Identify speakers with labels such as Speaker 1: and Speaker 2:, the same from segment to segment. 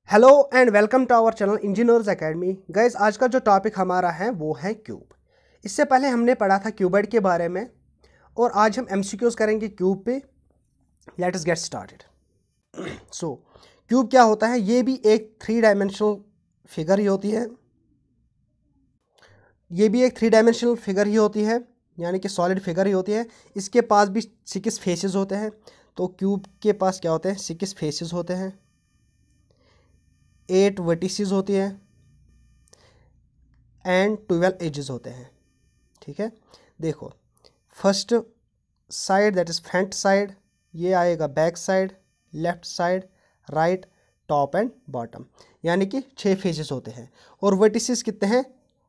Speaker 1: Hello and welcome to our channel engineers academy. Guys, आज का जो टॉपिक हमारा है वो है क्यूब। इससे पहले हमने पढ़ा था क्यूबॉइड के बारे में और आज हम एमसीक्यूज करेंगे क्यूब पे। Late us get started. सो क्यूब क्या होता है? ये भी एक 3 डायमेंशनल फिगर ही होती है। यानी कि सॉलिड फिगर ही होती है। इसके पास भी 6 फेसेस होते हैं। तो क्यूब के पास क्या होते हैं? 6 फेसेस होते हैं, 8 वर्टिसेस होती है एंड 12 एजेस होते हैं। ठीक है, देखो first side that is front side, ये आएगा back side, left side, right, top and bottom, यानी कि 6 फेसेस होते हैं। और वर्टिसेस कितने हैं?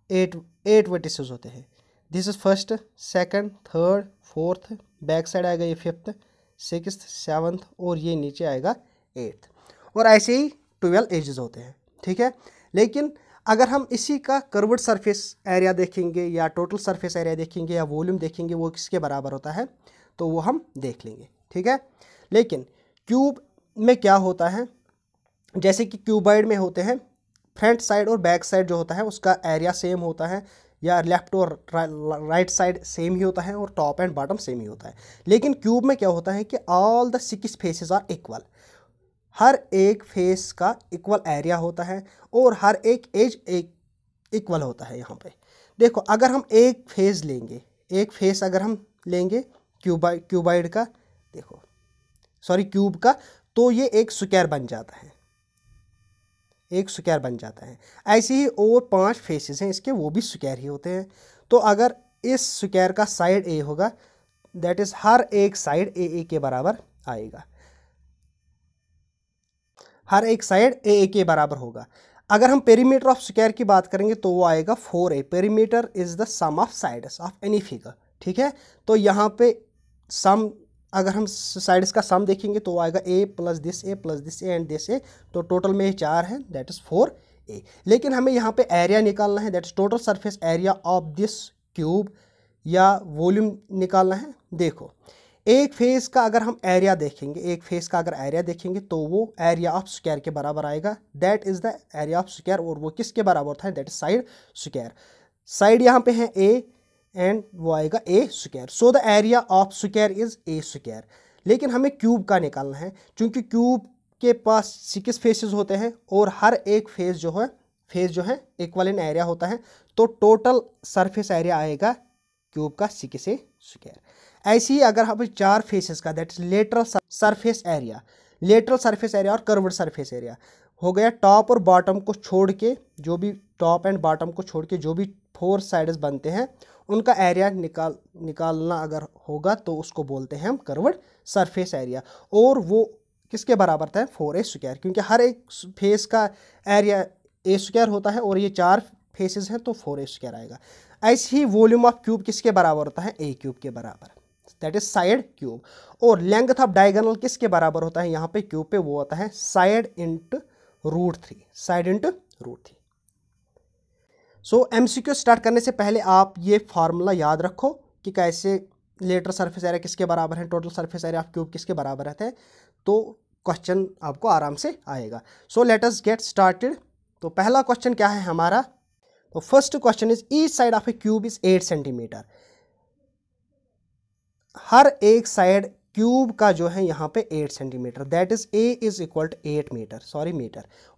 Speaker 1: 8 वर्टिसेस होते हैं। This is first, second, third, fourth, back side आएगा ये 5th, 6th, 7th और ये नीचे आएगा 8th। और ऐसे ही 12 एजेस होते हैं। ठीक है, लेकिन अगर हम इसी का कर्व्ड सरफेस एरिया देखेंगे या टोटल सरफेस एरिया देखेंगे या वॉल्यूम देखेंगे, वो किसके बराबर होता है तो वो हम देख लेंगे। ठीक है, लेकिन क्यूब में क्या होता है, जैसे कि क्यूबॉइड में होते हैं फ्रंट साइड और बैक साइड जो होता है उसका एरिया सेम होता है, या लेफ्ट और राइट साइड सेम ही होता है और टॉप एंड बॉटम सेम ही होता है। लेकिन क्यूब में क्या होता है कि all the 6 faces are equal. हर एक फेस का इक्वल एरिया होता है और हर एक एज एक इक्वल होता है। यहाँ पे देखो, अगर हम एक फेस अगर हम लेंगे क्यूबॉइड का, देखो सॉरी क्यूब का, तो ये एक स्क्वायर बन जाता है। ऐसे ही और 5 फेसेस हैं इसके, वो भी स्क्वायर ही होते हैं। तो अगर इस स्क्वायर का साइड ए होगा, दैट इज हर एक साइड ए के बराबर आएगा, हर एक साइड ए के बराबर होगा। अगर हम पेरीमीटर ऑफ स्क्वायर की बात करेंगे तो वो आएगा 4a। Perimeter is the sum of sides of any figure. ठीक है, तो यहाँ पे सम, अगर हम साइड्स का सम देखेंगे तो वो आएगा a plus this a plus this a and this a। तो टोटल में 4 है, दैट इज 4a। लेकिन हमें यहाँ पे एरिया निकालना है, that is total surface area of this cube, या वॉल्यूम निकालना है। देखो, एक फेस का अगर एरिया देखेंगे तो वो एरिया ऑफ स्क्वायर के बराबर आएगा, that is the area of square. और वो किसके बराबर होता है? That is side square. Side यहाँ पे है ए एंड वो आएगा a square. So the area of square is a square. लेकिन हमें क्यूब का निकालना है, क्योंकि क्यूब के पास 6 फेसेस होते हैं और हर एक फेस जो है इक्वल इन एरिया होता है। तो टोटल सरफेस एरिया आएगा क्यूब का 6 स्क्वायर। ऐसे ही अगर हम 4 फेसेस का, that is lateral surface area और कर्व्ड सरफेस एरिया हो गया, टॉप और बॉटम को छोड़ के, जो भी टॉप एंड बॉटम को छोड़ के जो भी 4 साइड्स बनते हैं उनका एरिया निकालना अगर होगा तो उसको बोलते हैं हम कर्व्ड सरफेस एरिया। और वो किसके बराबर था? 4a स्क्वायर, क्योंकि हर एक फेस का एरिया a स्क्वायर होता है और ये 4 फेसेस हैं तो 4a स्क्वायर आएगा। ऐसे ही वॉल्यूम ऑफ क्यूब किसके बराबर होता है? a क्यूब के बराबर, दैट इज साइड क्यूब। और लेंथ ऑफ डायगोनल किसके बराबर होता है यहाँ पे क्यूब पे? वो होता है साइड इंटू रूट 3। सो एमसीक्यू स्टार्ट करने से पहले आप ये फार्मूला याद रखो कि कैसे लेटरल सरफेस एरिया किसके बराबर है, total surface area of cube किसके बराबर रहता है, तो क्वेश्चन आपको आराम से आएगा। So let us get started. तो पहला क्वेश्चन क्या है हमारा? तो first question is each side of a cube is 8 centimetre. हर एक साइड क्यूब का जो है यहाँ पे 8 centimetre, that is a is equal to 8 metre.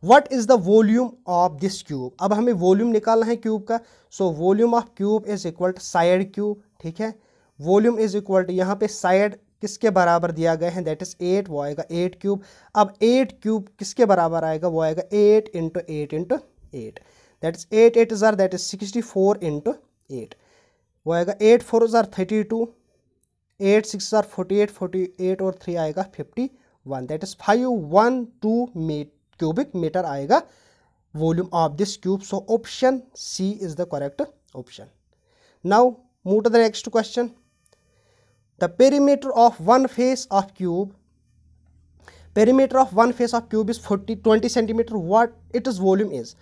Speaker 1: What is the volume of this cube? अब हमें वॉल्यूम निकालना है क्यूब का। So volume of cube is equal to side cube. ठीक है, वॉल्यूम इज इक्वल टू, यहाँ पे साइड किसके बराबर दिया गया है? दैट इज 8, वो आएगा 8 क्यूब। अब 8 क्यूब किसके बराबर आएगा? वो आएगा 8 into 8 into 8, that is 8 jar, that is 64 into 8, वो आएगा 8 4 जार 32, 8 6 जार 48, 48 और 3 आएगा 51, दैट इज 512 क्यूबिक मीटर आएगा volume of this cube. So option C is the correct option. Now move to the next question. The perimeter of one face of cube is 20 centimetre. What it is volume is?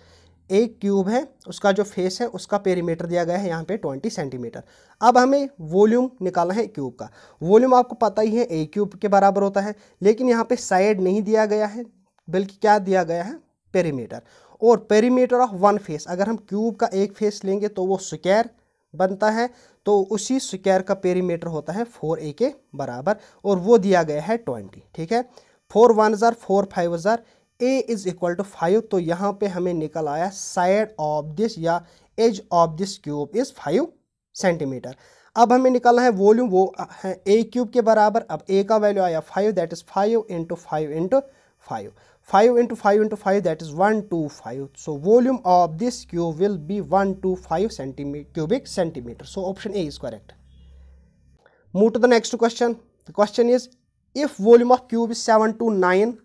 Speaker 1: एक cube है, उसका जो face है उसका perimeter दिया गया है यहाँ पे 20 सेंटीमीटर। अब हमें वॉल्यूम निकालना है क्यूब का। वॉल्यूम आपको पता ही है ए क्यूब के बराबर होता है, लेकिन यहाँ पे साइड नहीं दिया गया है, बल्कि क्या दिया गया है? पेरीमीटर। और पेरीमीटर ऑफ वन फेस, अगर हम क्यूब का एक फेस लेंगे तो वो स्क्वायर बनता है, तो उसी स्क्वायर का पेरीमीटर होता है 4a के बराबर, और वो दिया गया है 20। ठीक है, 4 1s are 4 5s are a is equal to 5। तो यहाँ पे हमें निकल आया साइड ऑफ दिस या edge of this cube is 5 centimetre. अब हमें निकालना है वॉल्यूम, वो है a क्यूब के बराबर। अब a का वैल्यू आया 5, that is 5 into 5 into 5, 5 into 5 into 5, that is 125. So volume of this cube will be 125 cubic centimeter. So option A is correct. Move to the next question. The question is, if volume of cube is 7 to 9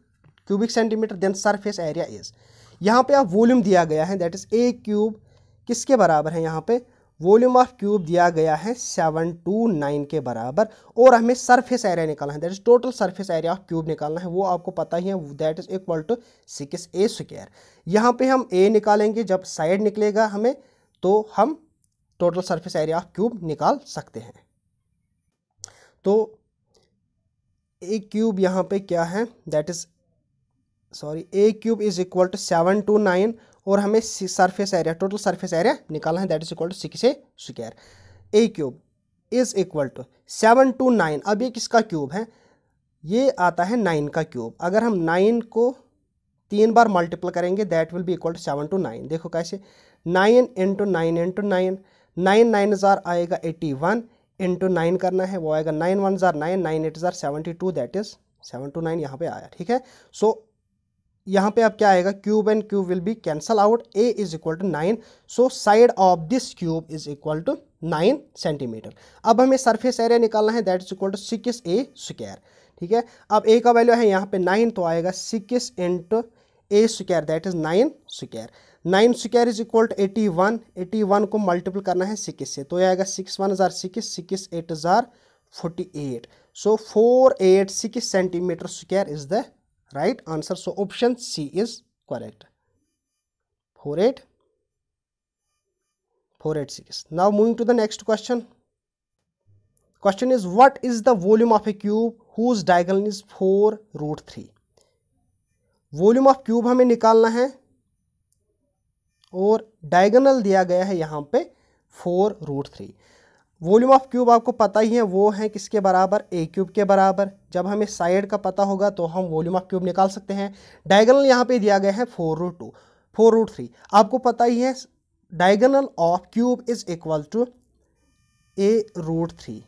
Speaker 1: cubic centimeter, then surface area is. यहाँ पे आप volume दिया गया है, that is A cube किसके बराबर है, यहाँ पे वॉल्यूम ऑफ क्यूब दिया गया है 7 to 9 के बराबर, और हमें सरफेस एरिया निकालना है, that is total surface area of cube निकालना है। वो आपको पता ही है, that is equal to 6a square. यहाँ पे हम a निकालेंगे, जब साइड निकलेगा हमें तो हम total surface area of cube निकाल सकते हैं। तो a क्यूब यहाँ पे क्या है, that is a cube is equal to 7 to 9, और हमें surface area total surface area निकालना है, that is equal to 6a square. a cube is equal to 7 to 9। अब ये किसका क्यूब है, ये आता है 9 का क्यूब। अगर हम 9 को 3 बार मल्टीप्लाई करेंगे that will be equal to 7 to 9। देखो कैसे, 9 इंटू 9 इंटू 9, 9 9 जार आएगा 81 इंटू 9 करना है, वो आएगा 9 1 jar 9, 9 8 jar 72, that is 7 to 9 यहाँ पे आया। ठीक है, सो यहाँ पे अब क्या आएगा, cube and cube will be cancel out, a is equal to 9। So side of this cube is equal to 9 centimetre. अब हमें सरफेस एरिया निकालना है, that is equal to 6a square. ठीक है, अब a का वैल्यू है यहाँ पे 9, तो आएगा 6 into a square, that is 9 square. 9 square is equal to 81, 81 को मल्टीपल करना है 6 से, तो ये आएगा 6 1 jar 6, 6 8 jar 48। So 486 centimetre square is the right answer. So option C is correct. 486. Now moving to the next question. Question is, what is the volume of a cube whose diagonal is 4√3? Volume of cube हमें निकालना है, और diagonal दिया गया है यहाँ पे 4√3। Volume of cube आपको पता ही है, वो है किसके बराबर, a क्यूब के बराबर। जब हमें साइड का पता होगा तो हम वॉल्यूम ऑफ क्यूब निकाल सकते हैं। डायगोनल यहाँ पे दिया गया है 4√2, 4√3। आपको पता ही है diagonal of cube is equal to a√3,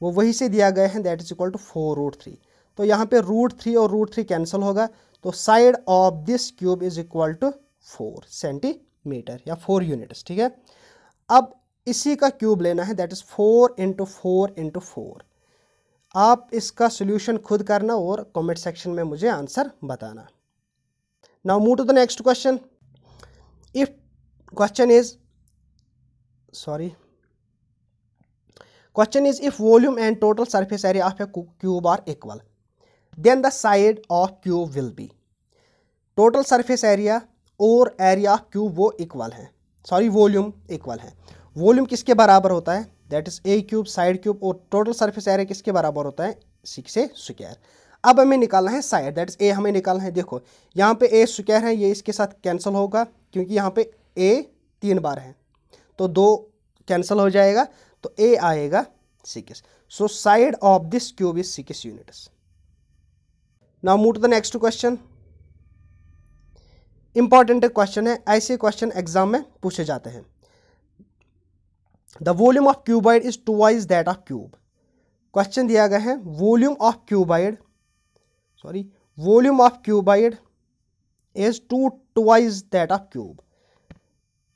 Speaker 1: वो वही से दिया गया है, दैट इज इक्वल टू 4√3। तो यहाँ पे √3 और √3 कैंसिल होगा, तो side of this cube is equal to 4 centimetre या 4 यूनिट्स। ठीक है, अब इसी का क्यूब लेना है, दैट इज 4 इंटू 4 इंटू 4। आप इसका सोल्यूशन खुद करना और कमेंट सेक्शन में मुझे आंसर बताना। Now move to the next question. If question is if volume and total surface area of a cube are equal, then the side of cube will be. Total surface area और area of cube वो equal है, volume equal है। Volume किसके बराबर होता है, that is a cube side cube, और total surface area किसके बराबर होता है, 6a स्क्वायर। अब हमें निकालना है साइड, दैट इज a हमें निकालना है। देखो यहाँ पे a स्क्वायर है, ये इसके साथ कैंसिल होगा, क्योंकि यहाँ पे a 3 बार है, तो 2 कैंसिल हो जाएगा, तो a आएगा 6। So side of this cube is 6 units. Now move to the next question. Important question है, ऐसे क्वेश्चन एग्जाम में पूछे जाते हैं। The volume of cuboid is twice that of cube. Question दिया गया है, volume of cuboid is twice that of cube.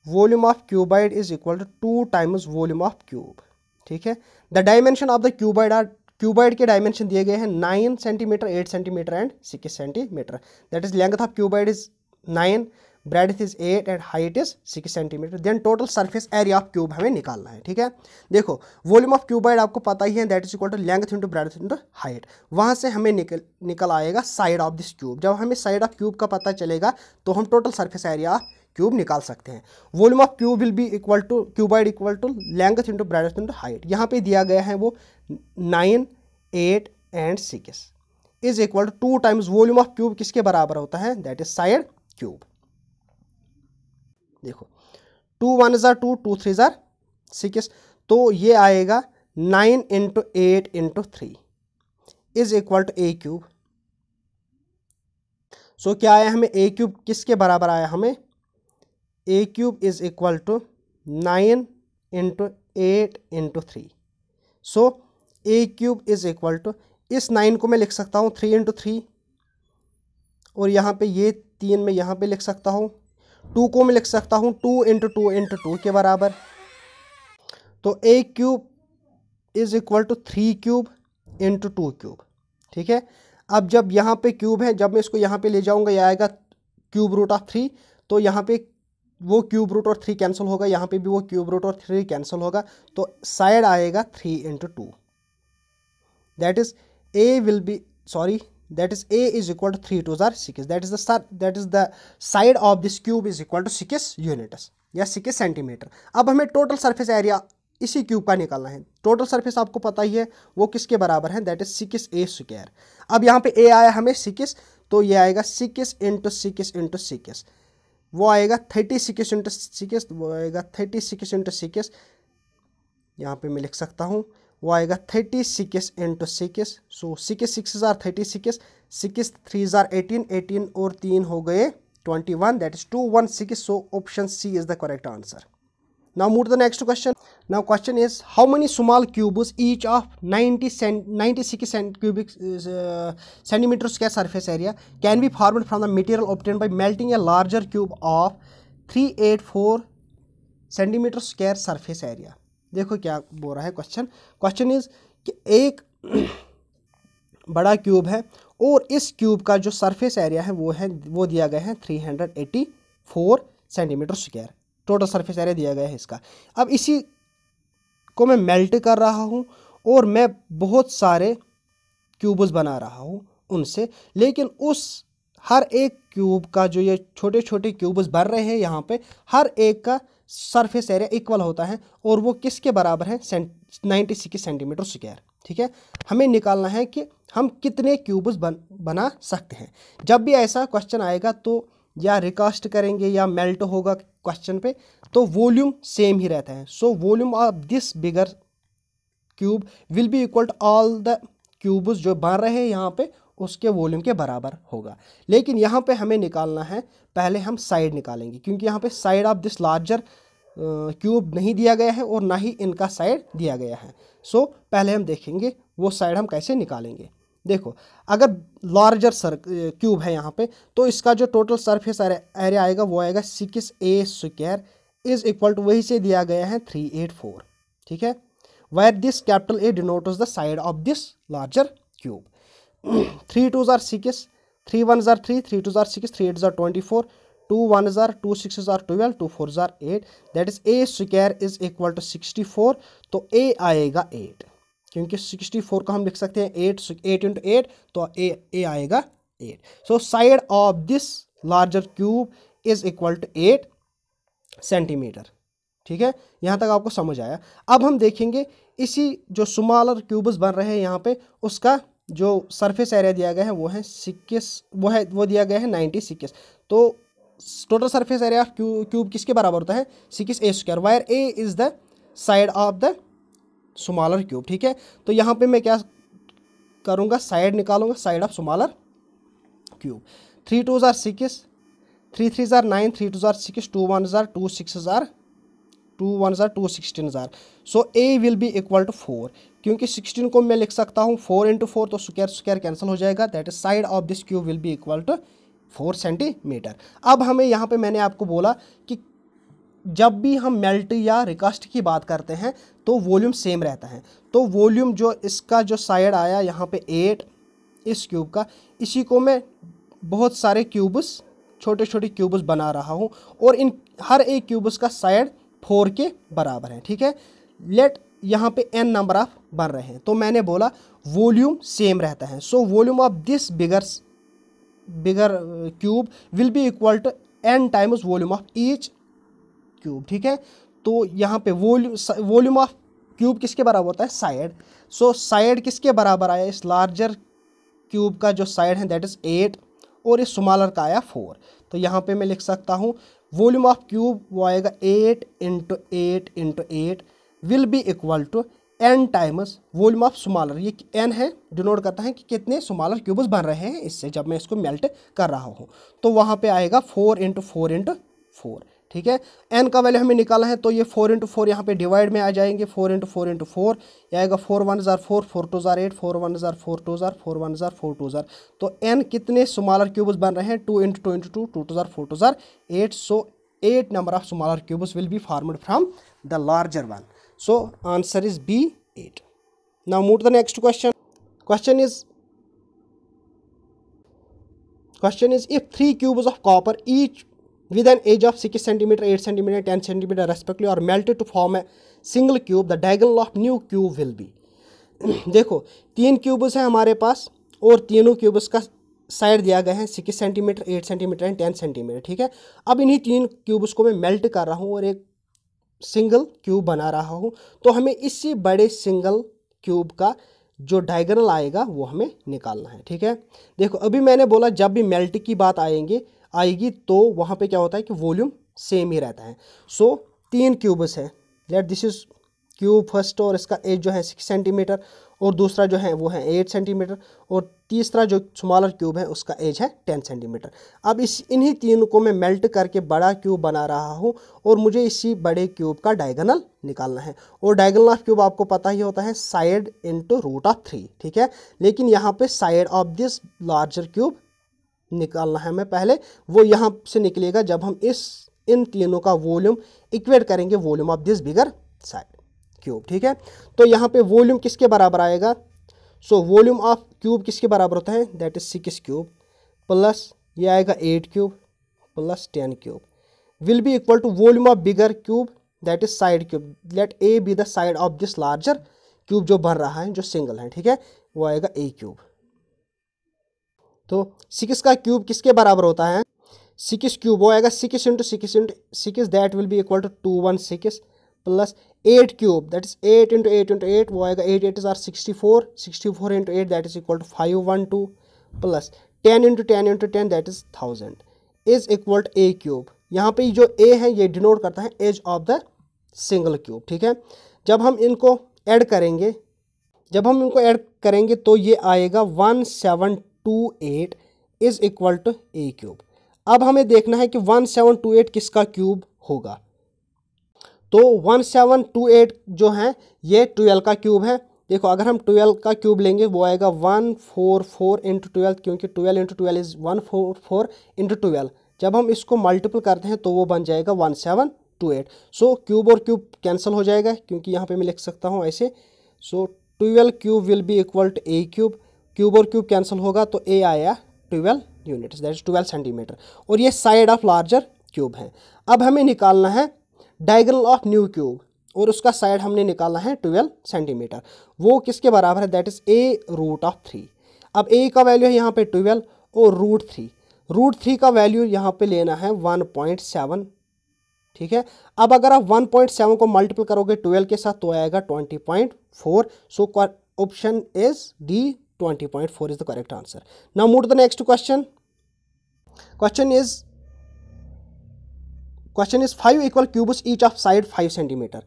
Speaker 1: Volume of cuboid is equal to 2 times volume of cube. ठीक है, the dimension of the cuboid are, cuboid के dimension दिए गए हैं 9 centimetre, 8 centimetre and 6 centimetre. That is length of cuboid is 9, breadth is 8 and height is 6 centimetre. Then total surface area of cube हमें निकालना है। ठीक है, देखो वॉल्यूम ऑफ क्यूबॉइड आपको पता ही है, that is equal to length into breadth into height. वहाँ से हमें निकल आएगा साइड ऑफ दिस क्यूब। जब हमें साइड ऑफ क्यूब का पता चलेगा तो हम total surface area of cube निकाल सकते हैं। Volume of cube will be equal to cuboid equal to length into breadth into height. यहाँ पे दिया गया है वो 9, 8 and 6 is equal to 2 times volume of cube किसके बराबर होता है, दैट इज साइड क्यूब। देखो 2 1 ज़ार 2, 2 3 ज़ार 6, तो ये आएगा 9 × 8 × 3 is equal to a cube. So क्या आया हमें ए क्यूब किसके बराबर आया हमें, a cube is equal to 9 × 8 × 3। So a cube is equal to, इस 9 को मैं लिख सकता हूँ 3 × 3 और यहाँ पे ये 3 में यहाँ पे लिख सकता हूँ, 2 को मैं लिख सकता हूँ 2 × 2 × 2 के बराबर। तो a cube is equal to 3 cube × 2 cube. ठीक है, अब जब यहाँ पे क्यूब है, जब मैं इसको यहाँ पे ले जाऊँगा ये आएगा क्यूब रूट ऑफ 3, तो यहाँ पे वो क्यूब रूट और 3 कैंसिल होगा, यहाँ पे भी वो क्यूब रूट और 3 कैंसिल होगा, तो साइड आएगा 3 × 2। That is a will be sorry that is a is equal to 3 2 ज़ार 6, that is the side of this cube is equal to 6 units या 6 सेंटीमीटर। अब हमें टोटल सरफेस एरिया इसी cube का निकालना है। टोटल सरफेस आपको पता ही है वो किसके बराबर है, दैट इज 6a²। अब यहाँ पे a आया हमें 6, तो ये आएगा 6 × 6 × 6, वो आएगा 36 × 6, वो आएगा 36 × 6, यहाँ पे मैं लिख सकता हूँ वो आएगा 36 × 6। सो 6 6 ज़ार 36, 6 3 ज़ार 18, 18 और 3 हो गए 21, that is 216। So option C is the correct answer. Now move to the next question. Now question is how many small cubes each of 96 cubic centimeter square surface area can be formed from the material obtained by melting a larger cube of 384 centimeter square surface area। देखो क्या बोल रहा है question is कि एक बड़ा cube है और इस क्यूब का जो सरफेस एरिया है वो दिया गया है 384 centimetre square. Total surface area दिया गया है इसका। अब इसी को मैं मेल्ट कर रहा हूँ और मैं बहुत सारे क्यूब्स बना रहा हूँ उनसे, लेकिन उस हर एक क्यूब का जो ये छोटे छोटे क्यूब्स बन रहे हैं यहाँ पे, हर एक का सरफेस एरिया इक्वल होता है और वो किसके बराबर है, 96 सेंटीमीटर स्क्वायर। ठीक है, हमें निकालना है कि हम कितने क्यूब्स बना सकते हैं। जब भी ऐसा क्वेश्चन आएगा तो या रिकास्ट करेंगे या मेल्ट होगा क्वेश्चन पे, तो वॉल्यूम सेम ही रहता है। So volume of this bigger cube will be equal to all the cubes जो बन रहे हैं यहाँ पे उसके वॉल्यूम के बराबर होगा। लेकिन यहाँ पे हमें निकालना है, पहले हम साइड निकालेंगे क्योंकि यहाँ पे side of this larger cube नहीं दिया गया है और ना ही इनका साइड दिया गया है। सो पहले हम देखेंगे वो साइड हम कैसे निकालेंगे। देखो अगर लार्जर क्यूब है यहाँ पे, तो इसका जो टोटल सरफेस एरिया आएगा वो आएगा 6a² इज इक्वल टू, वही से दिया गया है 384। ठीक है, where this capital A denotes the side of this larger cube. 3 2 ज़ार 6, 3 1 ज़ार 3, 3 2 ज़ार 6, 3 8 ज़ार 24, 2 1 ज़ार 2 6 ज़ार 12, 2 4 ज़ार 8, that is a² is equal to 64। तो a आएगा 8, क्योंकि 64 को हम लिख सकते हैं 8 × 8, तो a आएगा 8। So side of this larger cube is equal to 8 centimetre. ठीक है, यहाँ तक आपको समझ आया। अब हम देखेंगे इसी जो स्मॉलर क्यूब्स बन रहे हैं यहाँ पे, उसका जो सरफेस एरिया दिया गया है वो है 6, वो दिया गया है 96। तो total surface area of cube किसके बराबर होता है, 6a², wire a is the side of the smaller cube. ठीक है, तो यहाँ पे मैं क्या करूँगा, साइड निकालूंगा, साइड ऑफ स्मॉलर क्यूब। 3 2 ज़ार 6, 3 3 ज़ार 9, 3 2 ज़ार 6, 2 1 ज़ार 2 6 ज़ार 2 1 ज़ार 2 16 ज़ार। So a will be equal to 4, क्योंकि 16 को मैं लिख सकता हूँ 4 × 4, तो स्क्वायर कैंसिल हो जाएगा। That is side of this cube will be equal to 4 centimetre. अब हमें यहाँ पे मैंने आपको बोला कि जब भी हम मेल्ट या रिकास्ट की बात करते हैं तो वॉल्यूम सेम रहता है। तो वॉल्यूम जो इसका जो साइड आया यहाँ पे 8 इस क्यूब का, इसी को मैं बहुत सारे क्यूब्स, छोटे छोटे क्यूब्स बना रहा हूँ और इन हर एक क्यूब्स का साइड 4 के बराबर है। ठीक है, लेट यहाँ पे n नंबर ऑफ बन रहे हैं, तो मैंने बोला वॉल्यूम सेम रहता है। So volume of this bigger cube will be equal to n times volume of each cube. ठीक है, तो यहाँ पे वॉल्यूम ऑफ क्यूब किसके बराबर होता है, साइड। सो साइड किसके बराबर आया, इस लार्जर क्यूब का जो साइड है दैट इज 8 और इस स्मॉलर का आया 4। तो यहाँ पे मैं लिख सकता हूँ वॉल्यूम ऑफ क्यूब वो आएगा 8 × 8 × 8 will be equal to n times volume of smaller. ये n है, डिनोट करता है कि कितने स्मॉलर क्यूब्स बन रहे हैं इससे जब मैं इसको मेल्ट कर रहा हूँ। तो वहाँ पे आएगा 4 × 4 × 4। ठीक है, n का वैल्यू हमें निकाला है तो ये 4 × 4 यहाँ पे डिवाइड में आ जाएंगे। 4 × 4 × 4 ये आएगा 4 1 ज़ार 4, 4 2 ज़ार 8, 4 1 ज़ार 4 2 ज़ार 4 1 ज़ार 4 2 ज़ार। तो n कितने स्मॉलर क्यूब्स बन रहे हैं? 2 × 2 × 2, 2 2 ज़ार 4 2 ज़ार 8। सो 8 number of smaller cubes will be formed from the larger one. So answer is B, 8. Now move to the next question. Question is if 3 cubes of copper each with an edge of 6 cm, 8 cm, 10 cm respectively are melted to form a single cube, the diagonal of new cube will be. देखो 3 cubes हैं हमारे पास और तीनों cubes का side दिया गया है 6 centimetre, 8 centimetre and 10 centimetre. ठीक है, अब इन्हीं 3 क्यूब्स को मैं मेल्ट कर रहा हूँ और एक सिंगल क्यूब बना रहा हूँ। तो हमें इससे बड़े सिंगल क्यूब का जो डायगोनल आएगा वो हमें निकालना है। ठीक है, देखो अभी मैंने बोला जब भी मेल्ट की बात आएगी तो वहाँ पे क्या होता है कि वॉल्यूम सेम ही रहता है। सो 3 क्यूब्स है, let this is cube first और इसका एज जो है 6 सेंटीमीटर और दूसरा जो है वो है 8 सेंटीमीटर और तीसरा जो स्मॉलर क्यूब है उसका एज है 10 सेंटीमीटर। अब इन्हीं तीनों को मैं मेल्ट करके बड़ा क्यूब बना रहा हूँ और मुझे इसी बड़े क्यूब का डायगोनल निकालना है। और डायगोनल ऑफ क्यूब आपको पता ही होता है साइड इंटू रूट ऑफ 3। ठीक है, लेकिन यहाँ पे side of this larger cube निकालना है हमें पहले, वो यहाँ से निकलेगा जब हम इन तीनों का वॉल्यूम इक्वेट करेंगे volume of this bigger side cube. ठीक है, तो यहाँ पे वॉल्यूम किसके बराबर आएगा? सो वॉल्यूम ऑफ क्यूब किसके बराबर होता है? दैट इज 6 क्यूब प्लस ये आएगा 8 cube plus 10 cube will be equal to volume of bigger cube that is side cube. Let a be the side of this larger cube जो बन रहा है जो सिंगल है। ठीक है, वो आएगा ए क्यूब। तो 6 का क्यूब किसके बराबर होता है? 6 क्यूब वो आएगा 6 × 6 × 6 that will be equal to 216 plus 8 cube that is 8 × 8 × 8 वो आएगा 8 8 are 64 64 × 8 that is equal to 512 plus 10 × 10 × 10 that is 1000 is equal to a cube. यहाँ पे जो ए है ये डिनोट करता है edge of the single cube. ठीक है, जब हम इनको ऐड करेंगे तो ये आएगा 1728 is equal to a cube. अब हमें देखना है कि 1728 किसका क्यूब होगा। तो 1728 जो है ये 12 का क्यूब है। देखो अगर हम 12 का क्यूब लेंगे वो आएगा 144 × 12 क्योंकि 12 × 12 इज 144 × 12। जब हम इसको मल्टीपल करते हैं तो वो बन जाएगा 1728। सो क्यूब और क्यूब कैंसिल हो जाएगा क्योंकि यहाँ पे मैं लिख सकता हूँ ऐसे। So 12 cube will be equal to a cube, cube और क्यूब कैंसिल होगा तो ए आया 12 यूनिट्स दैट इज 12 सेंटीमीटर और ये साइड ऑफ लार्जर क्यूब है। अब हमें निकालना है डायगोनल ऑफ न्यू क्यूब और उसका साइड हमने निकालना है 12 सेंटीमीटर। वो किसके बराबर है? That is a root of 3। अब ए का वैल्यू है यहाँ पे 12 और रूट 3 का वैल्यू यहाँ पे लेना है 1.7। ठीक है, अब अगर आप 1.7 को मल्टीपल करोगे 12 के साथ तो आएगा 20.4। So option is D 20.4 is the correct answer. Now move to the next question. Question is 5 equal cubes each of side 5 centimetre.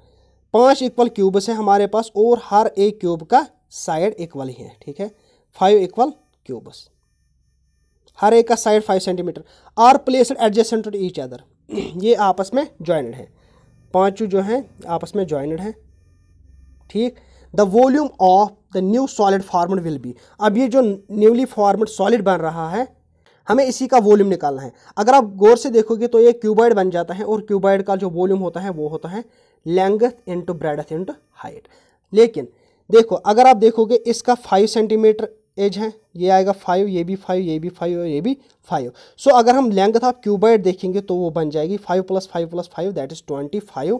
Speaker 1: 5 equal cubes हैं हमारे पास और हर एक क्यूब का साइड इक्वल ही है। ठीक है, 5 इक्वल क्यूब्स हर एक का side 5 centimetre are placed adjacent to each other. ये आपस में जॉइंटेड है, पांचों जो हैं आपस में जॉइंटेड है। ठीक, the volume of the new solid formed will be. अब ये जो न्यूली फॉर्मड सॉलिड बन रहा है हमें इसी का वॉल्यूम निकालना है। अगर आप गौर से देखोगे तो ये क्यूबॉइड बन जाता है और क्यूबॉइड का जो वॉल्यूम होता है वो होता है length into breadth into height. लेकिन देखो अगर आप देखोगे इसका 5 सेंटीमीटर एज है, ये आएगा 5, ये भी 5, ये भी 5 और ये भी 5। सो अगर हम लेंथ ऑफ क्यूबॉइड देखेंगे तो वो बन जाएगी 5 + 5 + 5 दैट इज 25।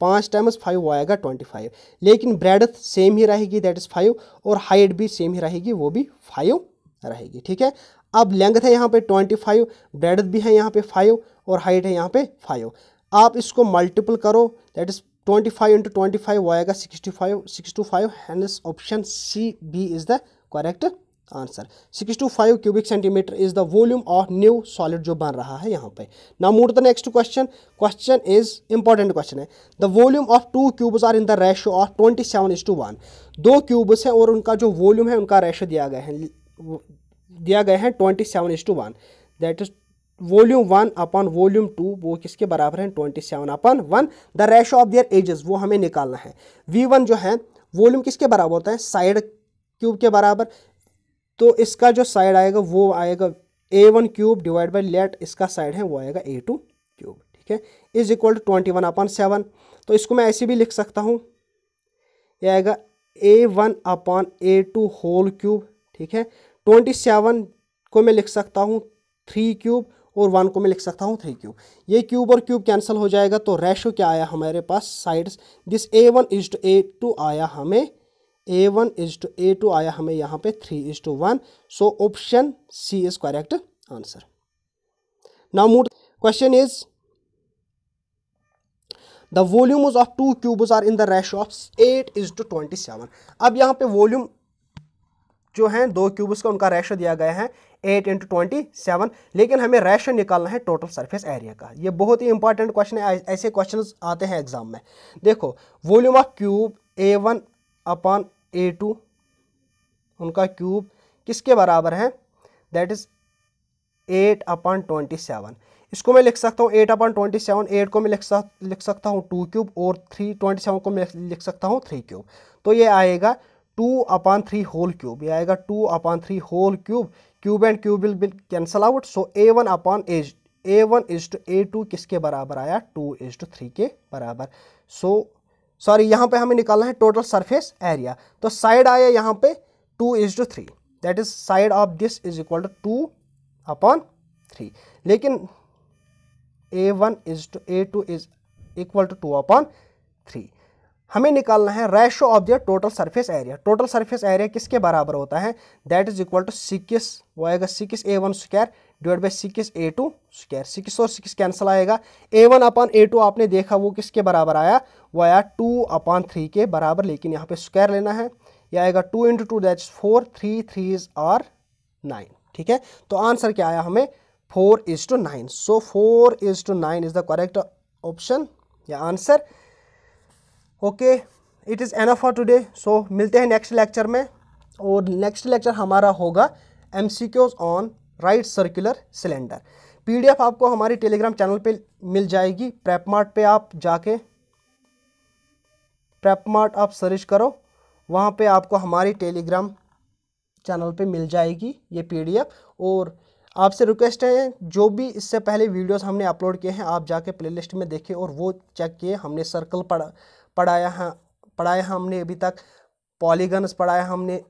Speaker 1: 5 × 5 वो आएगा 25। लेकिन ब्रेडथ सेम ही रहेगी दैट इज 5 और हाइट भी सेम ही रहेगी वो भी 5 रहेगी। ठीक है, अब लेंथ है यहाँ पे 25, ब्रेडथ भी है यहाँ पे 5 और हाइट है यहाँ पे 5। आप इसको मल्टीपल करो दैट इज 25 × 25 वो आएगा 65 6 to 5। Hence option C B is the correct answer 6 to 5 cubic centimetre is the volume of new solid जो बन रहा है यहाँ पे। Now move to the next question. Question is important question है। The volume of 2 cubes are in the ratio of 27:1। 2 cubes हैं और उनका जो वॉल्यूम है उनका रेशियो दिया गया है 27:1। That is volume 1 upon volume 2 वो किसके बराबर है 27/1। The ratio of their edges वो हमें निकालना है। V1 जो है वॉल्यूम किसके बराबर होता है साइड क्यूब के बराबर, तो इसका जो साइड आएगा वो आएगा A1 cube divide by let इसका साइड है वो आएगा A2 क्यूब, ठीक है, इज इक्वल टू 21/7। तो इसको मैं ऐसे भी लिख सकता हूँ, ये आएगा A1 upon A2 whole cube, ठीक है। 27 को मैं लिख सकता हूँ 3 क्यूब और 1 को मैं लिख सकता हूँ 3 क्यूब। ये क्यूब और क्यूब कैंसिल हो जाएगा, तो रेशो क्या आया हमारे पास साइड्स, दिस A1:A2 आया हमें, A1:A2 आया हमें यहाँ पे 3:1। So option C is correct answer. Now move question is the volumes of 2 cubes are in the ratio of 8:27। अब यहाँ पे वॉल्यूम जो है 2 क्यूब्स का उनका रेशियो दिया गया है 8:27, लेकिन हमें रेशियो निकालना है टोटल सरफेस एरिया का। ये बहुत ही इंपॉर्टेंट क्वेश्चन है, ऐसे क्वेश्चंस आते हैं एग्जाम में। देखो volume of cube A1 upon A2 उनका क्यूब किसके बराबर है, दैट इज 8/27। इसको मैं लिख सकता हूँ 8/27, 8 को मैं लिख सकता हूँ 2 क्यूब और 3/27 को मैं लिख सकता हूँ 3 क्यूब। तो ये आएगा 2/3 होल क्यूब, ये आएगा 2/3 whole cube. Cube and cube will cancel out. So A1:A2 किसके बराबर आया 2:3 के बराबर। सो सॉरी यहाँ पे हमें निकालना है टोटल सरफेस एरिया, तो साइड आया यहाँ पे 2:3, that is side of this is equal to 2/3, लेकिन A1:A2 इज इक्वल टू 2/3। हमें निकालना है ratio of the total surface area. Total surface area किसके बराबर होता है, दैट इज इक्वल टू 6, वो आएगा 6A1 square divide by 6A2 square. 6 और 6 कैंसिल आएगा। A1/A2 आपने देखा वो किसके बराबर आया, वो आया 2/3 के बराबर, लेकिन यहाँ पे स्क्वायर लेना है। यह आएगा 2 × 2 दैट इज 4, 3 3s आर 9, ठीक है। तो आंसर क्या आया हमें 4:9। So 4:9 is the correct option या answer. Okay, it is enough for today. So मिलते हैं नेक्स्ट लेक्चर में, और नेक्स्ट लेक्चर हमारा होगा MCQs on right circular cylinder. PDF आपको हमारी टेलीग्राम चैनल पे मिल जाएगी। प्रेपमार्ट पे आप जाके प्रेपमार्ट आप सर्च करो, वहाँ पे आपको हमारी टेलीग्राम चैनल पे मिल जाएगी ये PDF। और आपसे रिक्वेस्ट है जो भी इससे पहले वीडियोस हमने अपलोड किए हैं आप जाके प्लेलिस्ट में देखिए और वो चेक किए। हमने सर्कल पढ़ाया है हमने अभी तक, पॉलीगन्स पढ़ाया हमने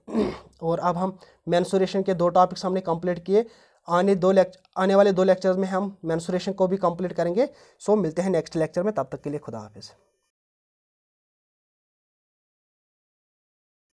Speaker 1: और अब हम मेंसुरेशन के 2 टॉपिक्स हमने कंप्लीट किए। आने वाले 2 लेक्चर्स में हम मेंसुरेशन को भी कंप्लीट करेंगे। सो मिलते हैं नेक्स्ट लेक्चर में, तब तक के लिए खुदा हाफिज़।